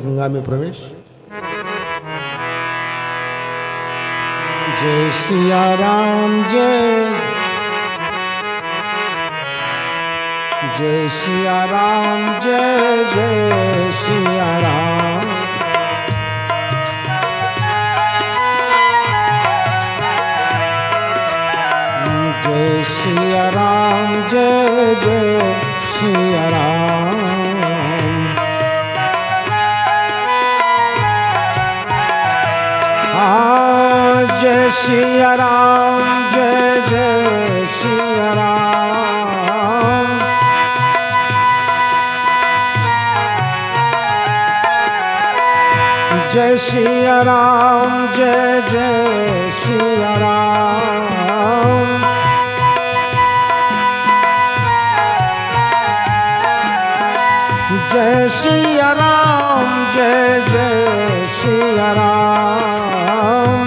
गंगा में प्रवेश। जय सिया राम जय सिया राम जय जय सिया राम। जय सिया राम जय जय सिया राम। जय सिया राम जय जय सिया राम। जय सिया राम जय जय सिया राम। जय सिया राम जय जय सिया राम।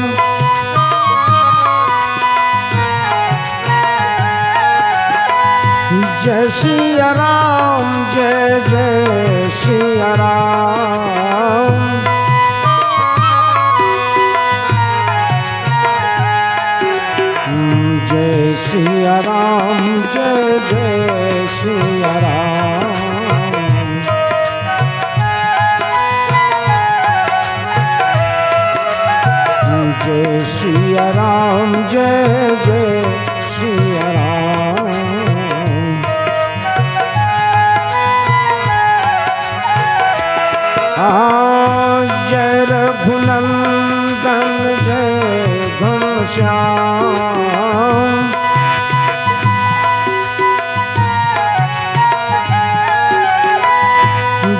जय सिया राम जय जय सिया राम। जय सिया राम जय जय सिया राम। जय सिया राम जय जय सिया राम। जय रघुनंदन जय घनश्याम।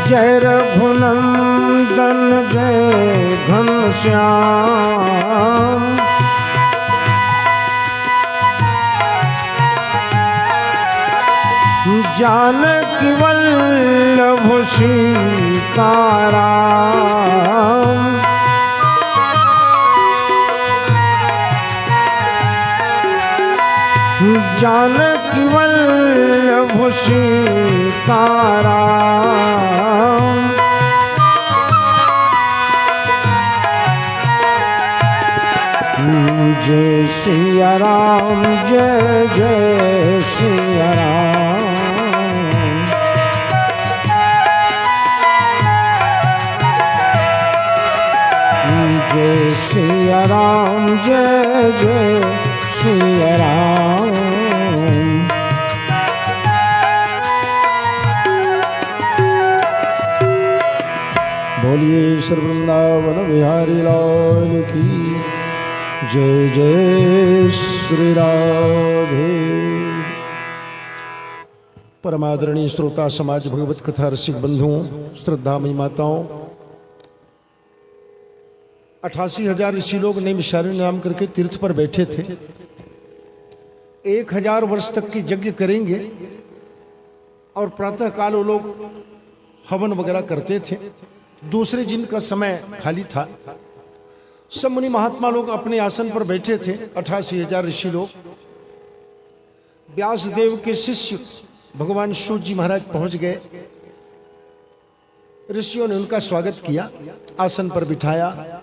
जय रघुनंदन जय घनश्याम। जानकी वल्लभ सीताराम। जानकी वल्लभ सीताराम। जय सिया राम जय जय सिया राम। जय सिया राम जय जय सिया राम। बोलिए श्री वृंदावन बिहारी लाल की जय जय श्री राधे। परमादरणीय श्रोता समाज, भगवत कथा रसिक बंधुओं, श्रद्धामयी माताओं, 88,000 ऋषि लोग नैमिषारण्य नाम करके तीर्थ पर बैठे थे। 1000 वर्ष तक की यज्ञ करेंगे और प्रातः काल वो लोग हवन वगैरह करते थे। दूसरे दिन का समय खाली था। सब मुनि महात्मा लोग अपने आसन पर बैठे थे। 88,000 ऋषि लोग। व्यास देव के शिष्य भगवान सूत जी महाराज पहुंच गए। ऋषियों ने उनका स्वागत किया, आसन पर बिठाया।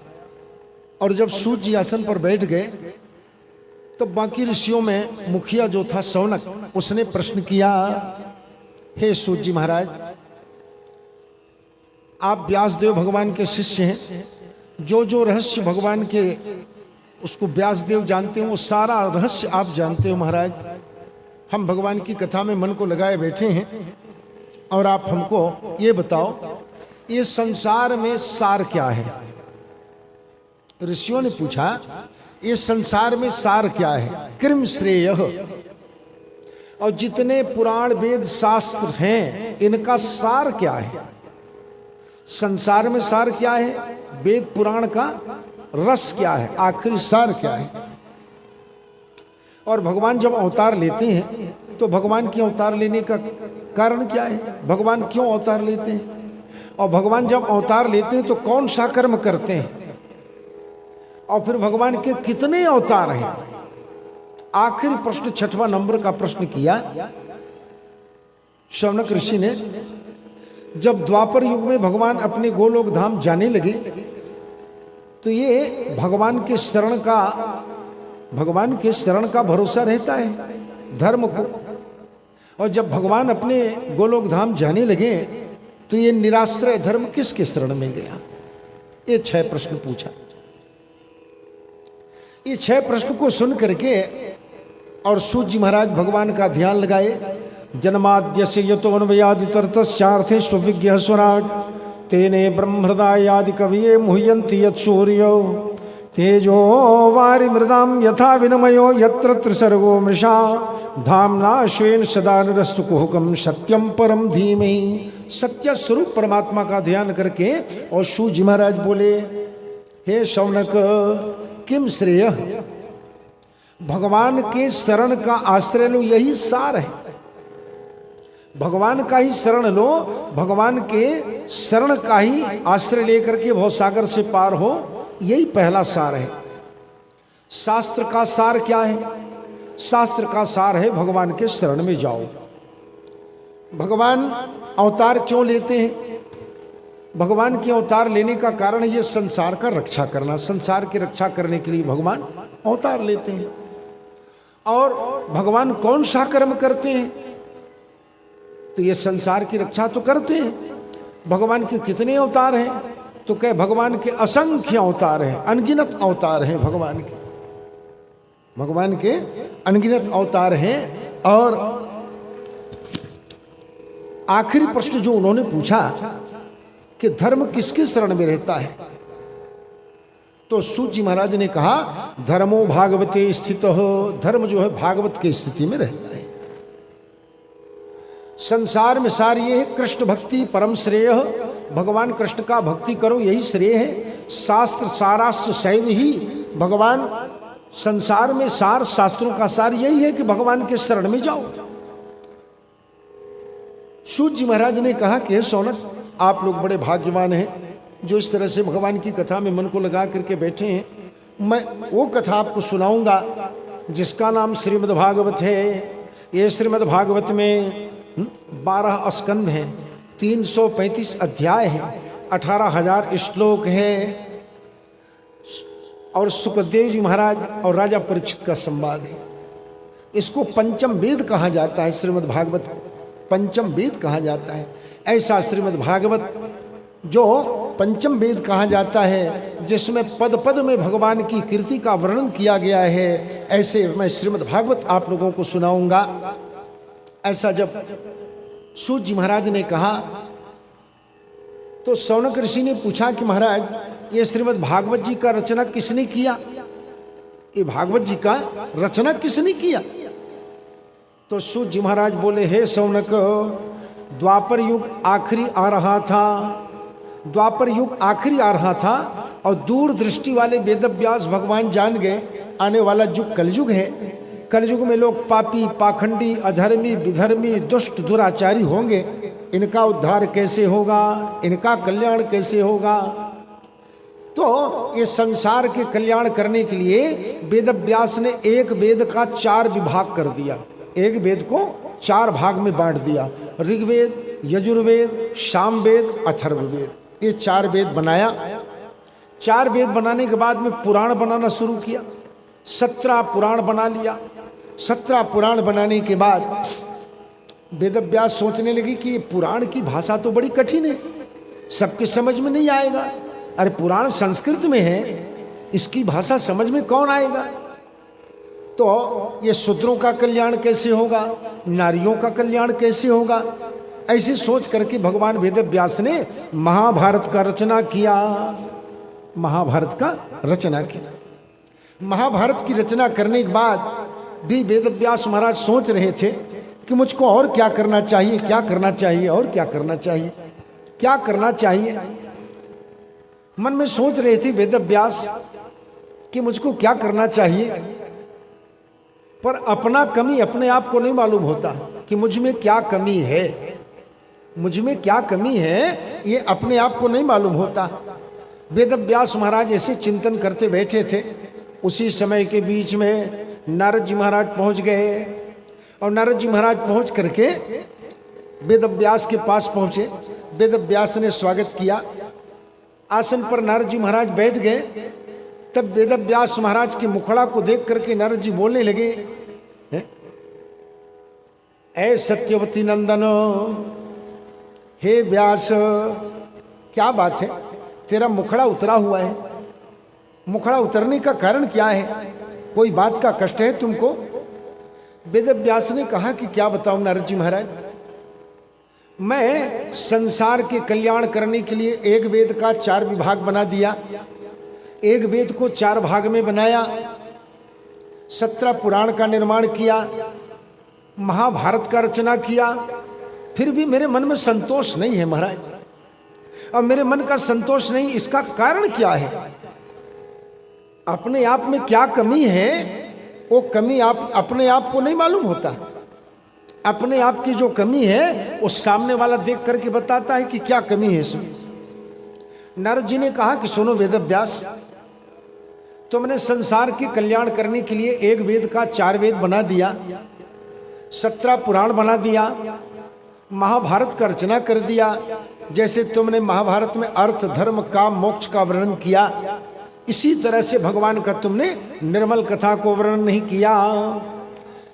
और जब सूत जी आसन पर बैठ गए तब बाकी ऋषियों में मुखिया जो था शौनक, उसने प्रश्न किया, हे सूत जी महाराज, आप व्यासदेव भगवान के शिष्य हैं। जो रहस्य भगवान के उसको व्यासदेव जानते हैं वो सारा रहस्य आप जानते हो महाराज। हम भगवान की कथा में मन को लगाए बैठे हैं और आप हमको ये बताओ, ये संसार में सार क्या है? ऋषियों ने पूछा, ये संसार में सार क्या है? कृम श्रेयः। और जितने पुराण वेद शास्त्र हैं इनका सार क्या है? संसार में सार क्या है? वेद पुराण का रस क्या है? आखिरी सार क्या है? और भगवान जब अवतार लेते हैं तो भगवान के अवतार लेने का कारण क्या है? भगवान क्यों अवतार लेते हैं? और भगवान जब अवतार लेते हैं तो कौन सा कर्म करते हैं? और फिर भगवान के कितने अवतार हैं? आखिरी प्रश्न 6वां नंबर का प्रश्न किया शौनक ऋषि ने जब द्वापर युग में भगवान अपने गोलोक धाम जाने लगे तो ये भगवान के शरण का भरोसा रहता है धर्म को। और जब भगवान अपने गोलोक धाम जाने लगे तो ये निराश्रय धर्म किसके शरण में गया? ये 6 प्रश्न पूछा। ये 6 प्रश्न को सुन करके और सूत जी महाराज भगवान का ध्यान लगाए। जन्माद्यस्य यतोऽन्वयादितरतश्चार्थे स्वविज्ञः स्वराट् तेने ब्रह्महृदायादि कवये मुह्यन्ति यत्सूर्यो तेजो वारिमृदां यथा विनिमयो यत्र त्रिसर्गो मृषा धाम्ना स्वेन सदा निरस्तु कुहकं सत्यम परम धीमहि। सत्य स्वरूप परमात्मा का ध्यान करके और सूत जी महाराज बोले, हे शौनक किम श्रेय, भगवान के शरण का आश्रय लो, यही सार है। भगवान का ही शरण लो, भगवान के शरण का ही आश्रय लेकर के भवसागर से पार हो, यही पहला सार है। शास्त्र का सार क्या है? शास्त्र का सार है भगवान के शरण में जाओ। भगवान अवतार क्यों लेते हैं? भगवान के अवतार लेने का कारण ये संसार का रक्षा करना, संसार की रक्षा करने के लिए भगवान अवतार लेते हैं। और भगवान कौन सा कर्म करते हैं? तो ये संसार की रक्षा तो करते हैं। भगवान के कितने अवतार हैं? तो कहे भगवान के असंख्य अवतार हैं, अनगिनत अवतार हैं भगवान के अनगिनत अवतार हैं। और आखिरी प्रश्न जो उन्होंने पूछा कि धर्म किसके शरण में रहता है, तो सूत जी महाराज ने कहा धर्मो भागवते स्थित हो, धर्म जो है भागवत की स्थिति में रहता है। संसार में सार ये है कृष्ण भक्ति परम श्रेय, भगवान कृष्ण का भक्ति करो यही श्रेय है। शास्त्र सारांश शैव ही, भगवान संसार में सार, शास्त्रों का सार यही है कि भगवान के शरण में जाओ। सूत जी महाराज ने कहा कि शौनक आप लोग बड़े भाग्यवान हैं जो इस तरह से भगवान की कथा में मन को लगा करके बैठे हैं। मैं वो कथा आपको सुनाऊंगा जिसका नाम श्रीमद् भागवत है। ये श्रीमद् भागवत में 12 स्कंध हैं, 335 अध्याय हैं, 18,000 श्लोक हैं और सुखदेव जी महाराज और राजा परीक्षित का संवाद है। इसको पंचम वेद कहा जाता है, श्रीमद् भागवत को पंचम वेद कहा जाता है। ऐसा श्रीमद् भागवत जो पंचम वेद कहा जाता है, जिसमें पद पद में भगवान की कीर्ति का वर्णन किया गया है, ऐसे मैं श्रीमद् भागवत आप लोगों को सुनाऊंगा। ऐसा जब सूत जी महाराज ने कहा तो शौनक ऋषि ने पूछा कि महाराज ये श्रीमद् भागवत जी का रचना किसने किया? ये भागवत जी का रचना किसने किया? तो सूत जी महाराज बोले, हे शौनक द्वापर युग आखिरी आ रहा था, द्वापर युग आखिरी आ रहा था और दूर दृष्टि वाले वेदव्यास भगवान जान गए आने वाला युग कलयुग है। कलयुग में लोग पापी, पाखंडी, अधर्मी, विधर्मी, दुष्ट, दुराचारी होंगे। इनका उद्धार कैसे होगा? इनका कल्याण कैसे होगा? तो ये संसार के कल्याण करने के लिए वेदव्यास ने एक वेद का 4 विभाग कर दिया। एक वेद को 4 भाग में बांट दिया। ऋग्वेद, यजुर्वेद, सामवेद, अथर्ववेद, ये 4 वेद बनाया। 4 वेद बनाने के बाद में पुराण बनाना शुरू किया। 17 पुराण बना लिया। 17 पुराण बनाने के बाद वेदव्यास सोचने लगे कि ये पुराण की भाषा तो बड़ी कठिन है, सबके समझ में नहीं आएगा। अरे पुराण संस्कृत में है, इसकी भाषा समझ में कौन आएगा? तो ये शूद्रों का कल्याण कैसे होगा, नारियों का कल्याण कैसे होगा? ऐसे सोच करके भगवान वेदव्यास ने महाभारत का रचना किया। महाभारत का रचना किया। महाभारत की रचना करने के बाद भी वेदव्यास महाराज सोच रहे थे कि मुझको और क्या करना चाहिए, क्या करना चाहिए, और क्या करना चाहिए, क्या करना चाहिए। मन में सोच रहे थे वेदव्यास कि मुझको क्या करना चाहिए, पर अपना कमी अपने आप को नहीं मालूम होता कि मुझ में क्या कमी है। मुझ में क्या कमी है ये अपने आप को नहीं मालूम होता। वेदव्यास महाराज ऐसे चिंतन करते बैठे थे। उसी समय के बीच में नारद जी महाराज पहुंच गए और नारद जी महाराज पहुंच करके वेद व्यास के पास पहुंचे। वेद व्यास ने स्वागत किया। आसन पर नारद जी महाराज बैठ गए। तब वेद व्यास महाराज के मुखड़ा को देख करके नारद जी बोलने लगे, ऐ सत्यवती नंदन, हे व्यास, क्या बात है, तेरा मुखड़ा उतरा हुआ है। मुखड़ा उतरने का कारण क्या है? कोई बात का कष्ट है तुमको? वेद व्यास ने कहा कि क्या बताऊं नारद जी महाराज, मैं संसार के कल्याण करने के लिए एक वेद का 4 विभाग बना दिया। एक वेद को 4 भाग में बनाया, 17 पुराण का निर्माण किया, महाभारत का रचना किया, फिर भी मेरे मन में संतोष नहीं है महाराज। और मेरे मन का संतोष नहीं, इसका कारण क्या है? अपने आप में क्या कमी है, वो कमी आप अपने आप को नहीं मालूम होता। अपने आप की जो कमी है वो सामने वाला देख करके बताता है कि क्या कमी है इसमें। नारद जी ने कहा कि सुनो वेद व्यास, तुमने संसार के कल्याण करने के लिए एक वेद का 4 वेद बना दिया, 17 पुराण बना दिया, महाभारत का रचना कर दिया। जैसे तुमने महाभारत में अर्थ, धर्म, काम, मोक्ष का वर्णन किया, इसी तरह से भगवान का तुमने निर्मल कथा को वर्णन नहीं किया।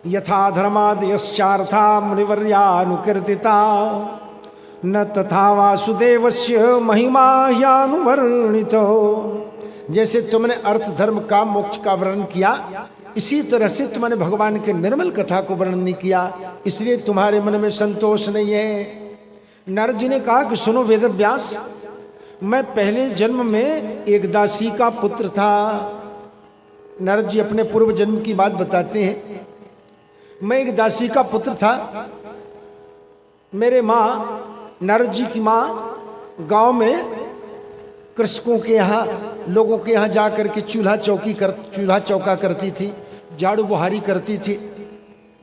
यथा धर्मादयश्चार्था मुनिवर्यानुकीर्तिता न तथा वासुदेवस्य महिमा ह्यानुवर्णितो। जैसे तुमने अर्थ, धर्म, काम, मोक्ष का वर्णन किया, इसी तरह से तुमने भगवान के निर्मल कथा को वर्णन नहीं किया, इसलिए तुम्हारे मन में संतोष नहीं है। नारद जी ने कहा कि सुनो वेद व्यास, मैं पहले जन्म में एक दासी का पुत्र था। नारद जी अपने पूर्व जन्म की बात बताते हैं। मैं एक दासी का पुत्र था। मेरे माँ, नारद जी की माँ, गांव में कृषकों के यहाँ, लोगों के यहाँ जा करके चूल्हा चौका करती थी, झाड़ू बुहारी करती थी,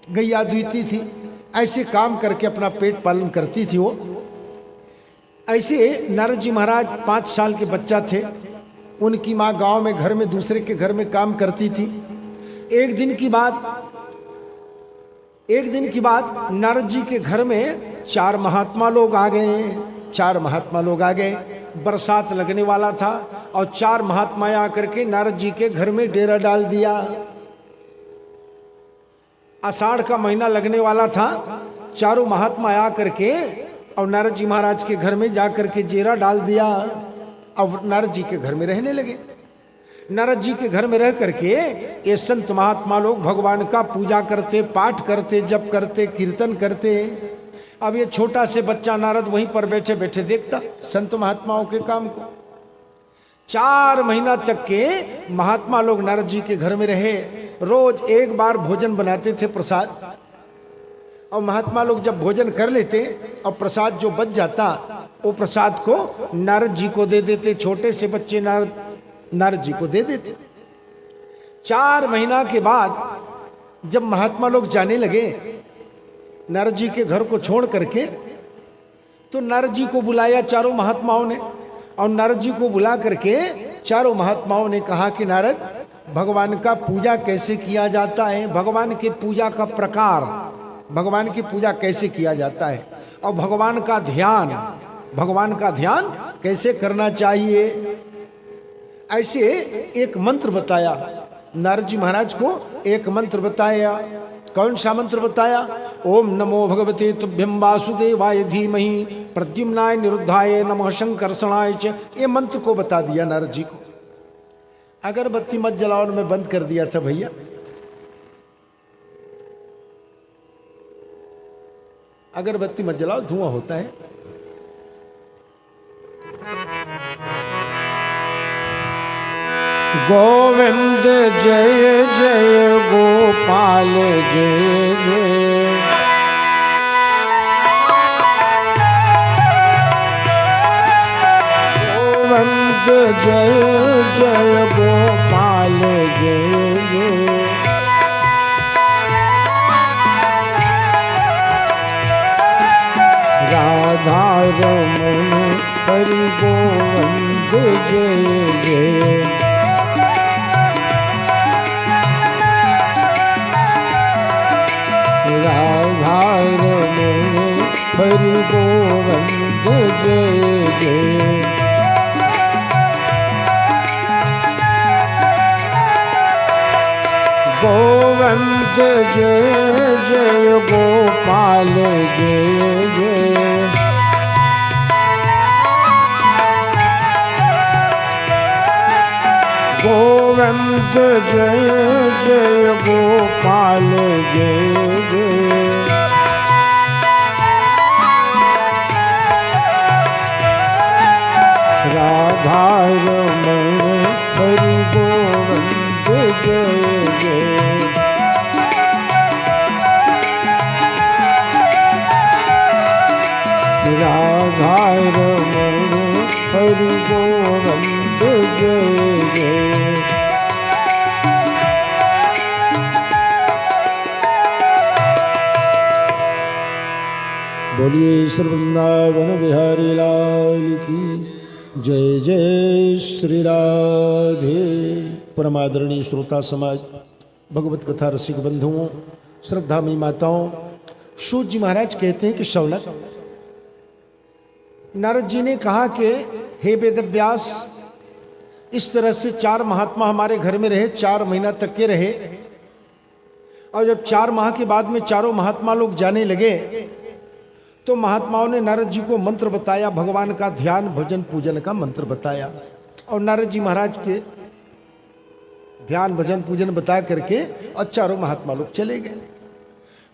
गैया धुईती थी, ऐसे काम करके अपना पेट पालन करती थी वो। ऐसे नारद जी महाराज 5 साल के बच्चा थे। उनकी माँ गांव में, घर में, दूसरे के घर में काम करती थी। एक दिन की बात नारद जी के घर में 4 महात्मा लोग आ गए। 4 महात्मा लोग आ गए। बरसात लगने वाला था और 4 महात्मा आकर के नारद जी के घर में डेरा डाल दिया। आषाढ़ का महीना लगने वाला था। चारों महात्मा आकर के और नारद जी महाराज के घर में जाकर के डेरा डाल दिया और नारद जी के घर में रहने लगे। नारद जी के घर में रह करके ये संत महात्मा लोग भगवान का पूजा करते, पाठ करते, जप करते, कीर्तन करते। अब ये छोटा से बच्चा नारद वहीं पर बैठे बैठे देखता संत महात्माओं के काम को। 4 महीना तक के महात्मा लोग नारद जी के घर में रहे। रोज एक बार भोजन बनाते थे, प्रसाद। और महात्मा लोग जब भोजन कर लेते और प्रसाद जो बच जाता, वो प्रसाद को नारद जी को दे देते। छोटे से बच्चे नारद जी को दे देते। 4 महीना के बाद जब महात्मा लोग जाने लगे नारद जी के घर को छोड़ करके, तो नारद जी को बुलाया चारों महात्माओं ने। और नारद जी को बुला करके चारों महात्माओं ने कहा कि नारद, भगवान का पूजा कैसे किया जाता है, भगवान के पूजा का प्रकार, भगवान की पूजा कैसे किया जाता है, और भगवान का ध्यान कैसे करना चाहिए। ऐसे एक मंत्र बताया। नारद जी महाराज को एक मंत्र बताया। कौन सा मंत्र बताया? ओम नमो भगवते तुभ्यं वासुदेवाय धीमहि प्रद्युम्नाय निरुद्धाय नमः शंकर्षणाय च। ये मंत्र को बता दिया नारद जी को। अगरबत्ती मत जलाओ, मैं बंद कर दिया था भैया। अगरबत्ती मत जलाओ, धुआं होता है। गोविंद जय जय गोपाल जय जय। गोविंद जय जय गोपाल जय जय। राधा रमण हरि गोविंद जय जय। राधा रमण हरि गोविंद जय जय। गोविंद जय जय गोपाल जय जय। गोविंद जय जय गोपाल जय जय। राधा रमण हरि गोविंद जय जय। राधा रमण हरि गोविंद जय जय। बोलिए श्री वृंदावन बिहारी लाल की जय जय श्री राधे। परमादरणीय श्रोता समाज, भगवत कथा रसिक बंधुओं, श्रद्धामयी माताओं, सूत जी महाराज कहते हैं कि शौनक, नारद जी ने कहा कि हे वेद व्यास, इस तरह से 4 महात्मा हमारे घर में रहे, 4 महीना तक के रहे, और जब 4 माह के बाद में चारों महात्मा लोग जाने लगे तो महात्माओं ने नारद जी को मंत्र बताया, भगवान का ध्यान भजन पूजन का मंत्र बताया। और नारद जी महाराज के ध्यान भजन पूजन बता करके और चारों महात्मा लोग चले गए।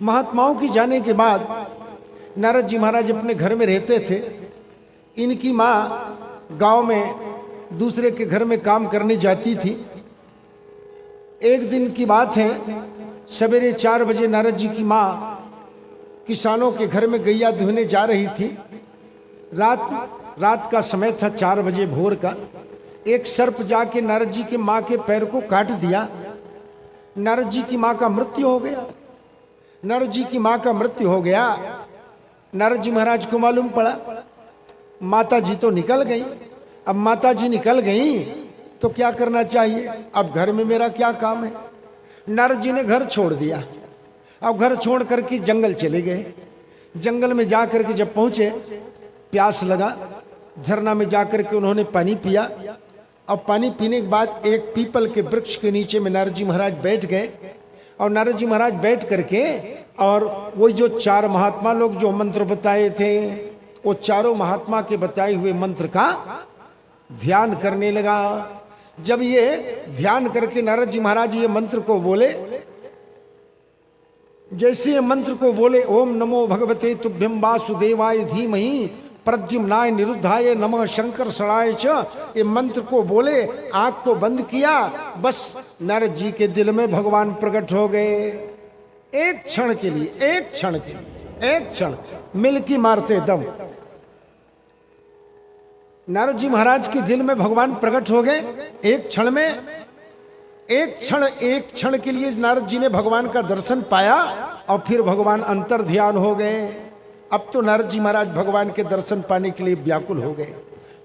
महात्माओं की जाने के बाद नारद जी महाराज अपने घर में रहते थे। इनकी माँ गांव में दूसरे के घर में काम करने जाती थी। एक दिन की बात है, सवेरे 4 बजे नारद जी की माँ किसानों के घर में गैया दुहने जा रही थी। रात का समय था, 4 बजे भोर का। एक सर्प जाके नारद जी की माँ के पैर को काट दिया। नारद जी की माँ का मृत्यु हो गया। नारद जी की माँ का मृत्यु हो गया। नारद जी महाराज को मालूम पड़ा, माता जी तो निकल गई। अब माता जी निकल गई तो क्या करना चाहिए, अब घर में मेरा क्या काम है। नारद जी ने घर छोड़ दिया। अब घर छोड़ करके जंगल चले गए। जंगल में जाकर के जब पहुंचे, प्यास लगा, झरना में जाकर के उन्होंने पानी पिया। अब पानी पीने के बाद एक पीपल के वृक्ष के नीचे में नारद जी महाराज बैठ गए। और नारद जी महाराज बैठ करके और वो जो 4 महात्मा लोग जो मंत्र बताए थे, वो चारों महात्मा के बताए हुए मंत्र का ध्यान करने लगा। जब ये ध्यान करके नारद जी महाराज ये मंत्र को बोले, जैसे ये मंत्र को बोले, ओम नमो भगवते तुभ्यं वासुदेवाय धीमहि प्रद्युम्नाय निरुद्धाय नमः शंकर षडाय च, ये मंत्र को बोले, आंख को बंद किया, बस नारद जी के दिल में भगवान प्रकट हो गए। एक क्षण के लिए, एक क्षण के लिए, एक क्षण मिलकी मारते दम नारद जी महाराज के दिल में भगवान प्रकट हो गए। एक क्षण में, एक क्षण के लिए नारद जी ने भगवान का दर्शन पाया और फिर भगवान अंतर ध्यान हो गए। अब तो नारद जी महाराज भगवान के दर्शन पाने के लिए व्याकुल हो गए।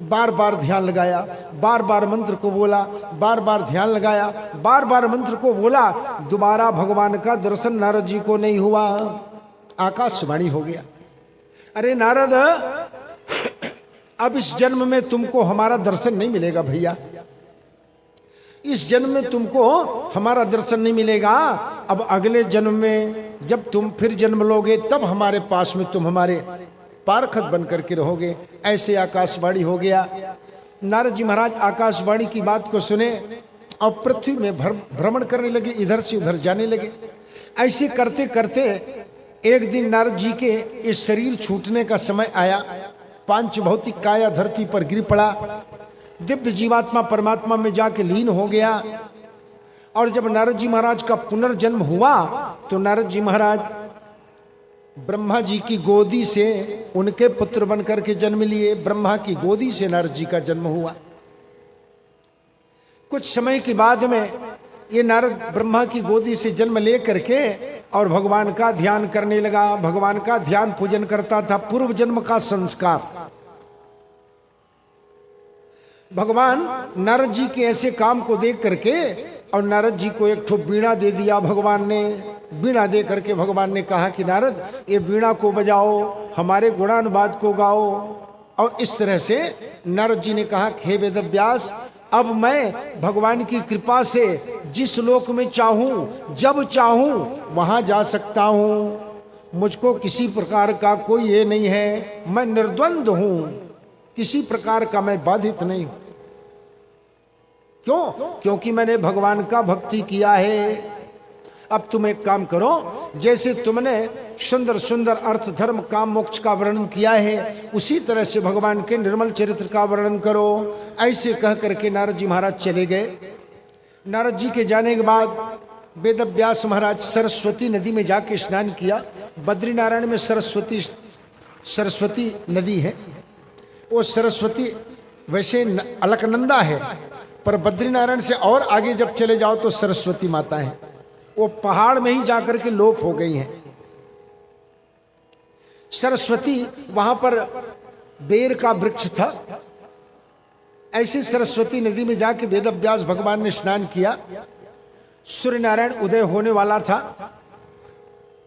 बार बार ध्यान लगाया, बार बार मंत्र को बोला, बार बार ध्यान लगाया, बार बार मंत्र को बोला, दोबारा भगवान का दर्शन नारद जी को नहीं हुआ। आकाशवाणी हो गया, अरे नारद, अब इस जन्म में तुमको हमारा दर्शन नहीं मिलेगा भैया, इस जन्म में तुमको हमारा दर्शन नहीं मिलेगा। अब अगले जन्म में जब तुम फिर जन्म लोगे तब हमारे पास में तुम हमारे पारखत बन करके रहोगे। ऐसे आकाशवाणी हो गया। नारद जी महाराज आकाशवाणी की बात को सुने और पृथ्वी में भ्रमण करने लगे, इधर से उधर जाने लगे। ऐसे करते करते एक दिन नारद जी के इस शरीर छूटने का समय आया। पांच भौतिक काया धरती पर गिर पड़ा, दिव्य जीवात्मा परमात्मा में जाके लीन हो गया। और जब नारद जी महाराज का पुनर्जन्म हुआ तो नारद जी महाराज ब्रह्मा जी की गोदी से उनके पुत्र बनकर के जन्म लिए। ब्रह्मा की गोदी से नारद जी का जन्म हुआ। कुछ समय के बाद में ये नारद ब्रह्मा की गोदी से जन्म ले करके और भगवान का ध्यान करने लगा। भगवान का ध्यान पूजन करता था। पूर्व जन्म का संस्कार। भगवान नारद जी के ऐसे काम को देख करके और नारद जी को एक ठो बीड़ा दे दिया भगवान ने। वीणा दे करके भगवान ने कहा कि नारद ये वीणा को बजाओ, हमारे गुणानुवाद को गाओ। और इस तरह से नारद जी ने कहा हे वेदव्यास, अब मैं भगवान की कृपा से जिस लोक में चाहूं जब चाहूं वहां जा सकता हूं। मुझको किसी प्रकार का कोई ये नहीं है, मैं निर्द्वंद हूं, किसी प्रकार का मैं बाधित नहीं हूं। क्यों? क्योंकि मैंने भगवान का भक्ति किया है। अब तुम एक काम करो, जैसे तुमने सुंदर सुंदर अर्थ धर्म काम मोक्ष का वर्णन किया है, उसी तरह से भगवान के निर्मल चरित्र का वर्णन करो। ऐसे कह करके नारद जी महाराज चले गए। नारद जी के जाने के बाद वेदव्यास महाराज सरस्वती नदी में जाके स्नान किया। बद्रीनारायण में सरस्वती नदी है। वो सरस्वती वैसे अलकनंदा है, पर बद्रीनारायण से और आगे जब चले जाओ तो सरस्वती माता है। वो पहाड़ में ही जाकर के लोप हो गई हैं। सरस्वती वहां पर बेर का वृक्ष था। ऐसे सरस्वती नदी में जाके वेदव्यास भगवान ने स्नान किया। सूर्य नारायण उदय होने वाला था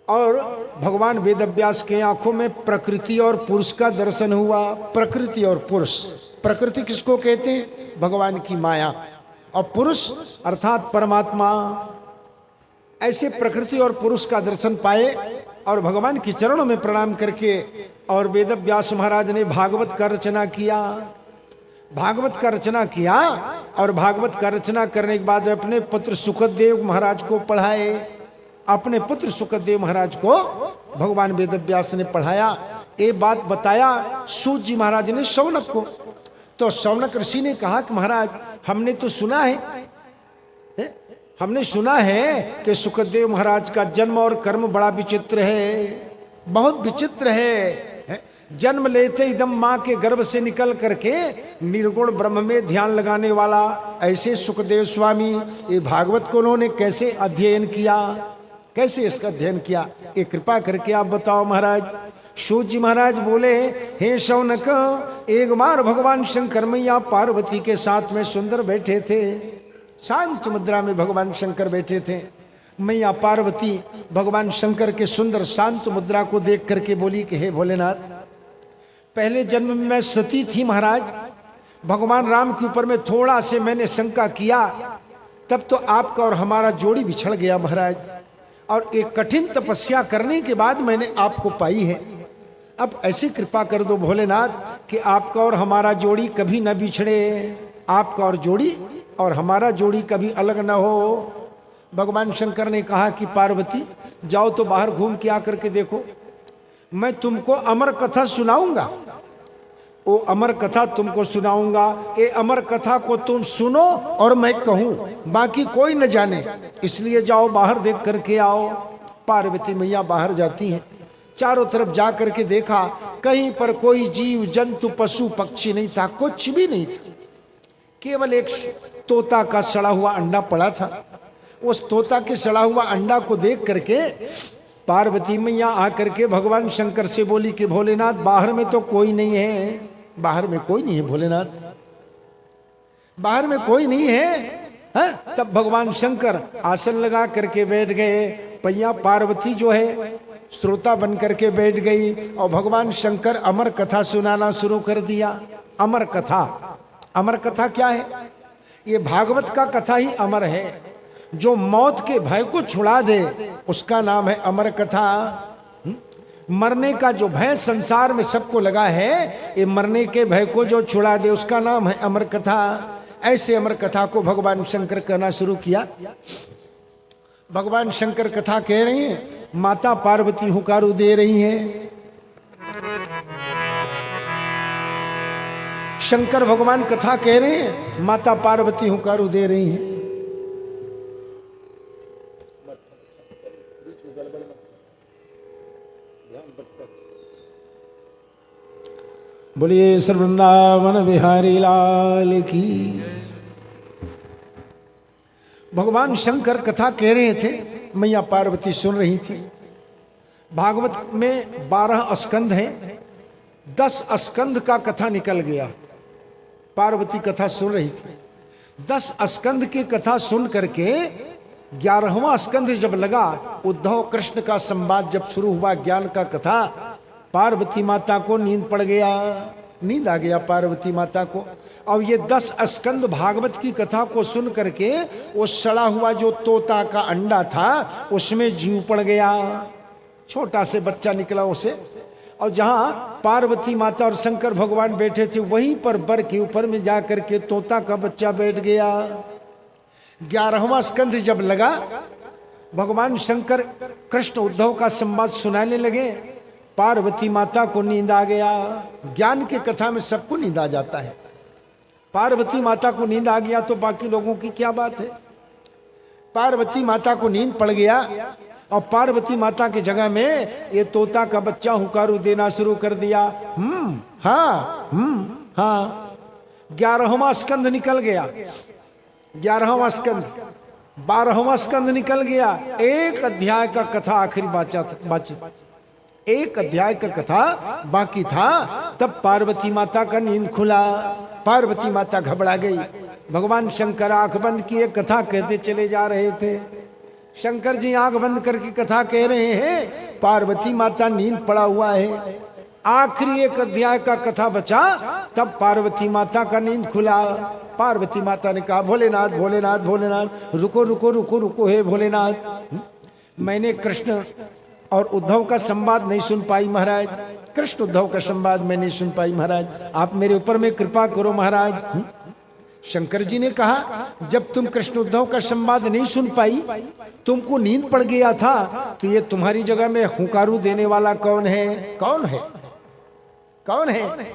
और भगवान वेदव्यास के आंखों में प्रकृति और पुरुष का दर्शन हुआ। प्रकृति और पुरुष, प्रकृति किसको कहते हैं? भगवान की माया। और पुरुष अर्थात परमात्मा। ऐसे प्रकृति और पुरुष का दर्शन पाए और भगवान के चरणों में प्रणाम करके और वेदव्यास महाराज ने भागवत का रचना किया। भागवत का रचना किया और भागवत का रचना करने के बाद अपने पुत्र सुखदेव महाराज को पढ़ाए। अपने पुत्र सुखदेव महाराज को भगवान वेदव्यास ने पढ़ाया। ये बात बताया सूत जी महाराज ने शौनक को। तो शौनक ऋषि ने कहा कि महाराज हमने तो सुना है, हमने सुना है कि सुखदेव महाराज का जन्म और कर्म बड़ा विचित्र है, बहुत विचित्र है। जन्म लेते एकदम माँ के गर्भ से निकल करके निर्गुण ब्रह्म में ध्यान लगाने वाला ऐसे सुखदेव स्वामी, ये भागवत को उन्होंने कैसे अध्ययन किया, कैसे इसका अध्ययन किया, ये कृपा करके आप बताओ महाराज। सूत जी महाराज बोले हे शौनक, एक बार भगवान शंकर मैया पार्वती के साथ में सुंदर बैठे थे। शांत मुद्रा में भगवान शंकर बैठे थे। मैया पार्वती भगवान शंकर के सुंदर शांत मुद्रा को देख करके बोली कि हे भोलेनाथ, पहले जन्म में मैं सती थी महाराज। भगवान राम के ऊपर में थोड़ा से मैंने शंका किया, तब तो आपका और हमारा जोड़ी बिछड़ गया महाराज। और एक कठिन तपस्या करने के बाद मैंने आपको पाई है। अब ऐसी कृपा कर दो भोलेनाथ कि आपका और हमारा जोड़ी कभी न बिछड़े, आपका और जोड़ी और हमारा जोड़ी कभी अलग न हो। भगवान शंकर ने कहा कि पार्वती जाओ तो बाहर घूम के आकर के देखो, मैं तुमको अमर कथा सुनाऊंगा। वो अमर कथा तुमको सुनाऊंगा। ये अमर कथा को तुम सुनो और मैं कहूं, बाकी कोई न जाने, इसलिए जाओ बाहर देख करके आओ। पार्वती मैया बाहर जाती हैं। चारों तरफ जा करके देखा, कहीं पर कोई जीव जंतु पशु पक्षी नहीं था, कुछ भी नहीं था। केवल एक तोता का सड़ा हुआ अंडा पड़ा था। उस तोता के सड़ा हुआ अंडा को देख करके पार्वती मैया आकर के भगवान शंकर से बोली कि भोलेनाथ बाहर में तो कोई नहीं है, बाहर में कोई नहीं है भोलेनाथ, बाहर में कोई नहीं है। तब भगवान शंकर आसन लगा करके बैठ गए। मैया पार्वती जो है श्रोता बन करके बैठ गई और भगवान शंकर अमर कथा सुनाना शुरू कर दिया। अमर कथा, अमर कथा क्या है? ये भागवत का कथा ही अमर है। जो मौत के भय को छुड़ा दे उसका नाम है अमर कथा। मरने का जो भय संसार में सबको लगा है, ये मरने के भय को जो छुड़ा दे उसका नाम है अमर कथा। ऐसे अमर कथा को भगवान शंकर कहना शुरू किया। भगवान शंकर कथा कह रहे हैं, माता पार्वती हुंकारू दे रही हैं। शंकर भगवान कथा कह रहे हैं, माता पार्वती हुंकारू दे रही हैं। बोलिए श्री वृंदावन बिहारी लाल की। भगवान शंकर कथा कह रहे थे, मैया पार्वती सुन रही थी। भागवत में 12 स्कंध हैं, 10 स्कंध का कथा निकल गया। पार्वती कथा सुन रही थी। 10 स्कंध की कथा सुन करके 11वां स्कंध जब लगा, उद्धव कृष्ण का संवाद जब शुरू हुआ, ज्ञान का कथा, पार्वती माता को नींद पड़ गया, नींद आ गया पार्वती माता को। अब ये 10 स्कंद भागवत की कथा को सुन करके वो सड़ा हुआ जो तोता का अंडा था उसमें जीव पड़ गया, छोटा से बच्चा निकला उसे। और जहां पार्वती माता और शंकर भगवान बैठे थे वहीं पर बर के ऊपर में जाकर के तोता का बच्चा बैठ गया। 11वां स्कंध जब लगा, भगवान शंकर कृष्ण उद्धव का संवाद सुनाने लगे, पार्वती माता को नींद आ गया। ज्ञान की कथा में सबको नींद आ जाता है, पार्वती माता को नींद आ गया तो बाकी लोगों की क्या बात है। पार्वती माता को नींद पड़ गया और पार्वती माता की जगह में ये तोता का बच्चा हुंकारू देना शुरू कर दिया। हाँ, हाँ। 11वां स्कंध निकल गया, 11वां स्कंध, 12वां स्कंध निकल गया। एक अध्याय का कथा आखिरी बाची, एक अध्याय का कथा बाकी था। तब पार्वती माता का नींद खुला, पार्वती माता घबरा गई। भगवान शंकर आंख बंद किए कथा कहते चले जा रहे थे। शंकर जी आंख बंद करके कथा कह रहे हैं, पार्वती माता नींद पड़ा हुआ है। आखिरी एक अध्याय का कथा बचा, तब पार्वती माता का नींद खुला। पार्वती माता ने कहा, भोलेनाथ भोलेनाथ भोलेनाथ, रुको रुको रुको रुको हे भोलेनाथ, मैंने कृष्ण और उद्धव का संवाद नहीं सुन पाई महाराज, कृष्ण उद्धव का संवाद मैं नहीं सुन पाई महाराज, आप मेरे ऊपर में कृपा करो महाराज। शंकर जी ने कहा, जब तुम कृष्ण उद्धव का संवाद नहीं सुन पाई, तुमको नींद पड़ गया था, तो ये तुम्हारी जगह में हुंकारू देने वाला कौन है? कौन है? कौन है?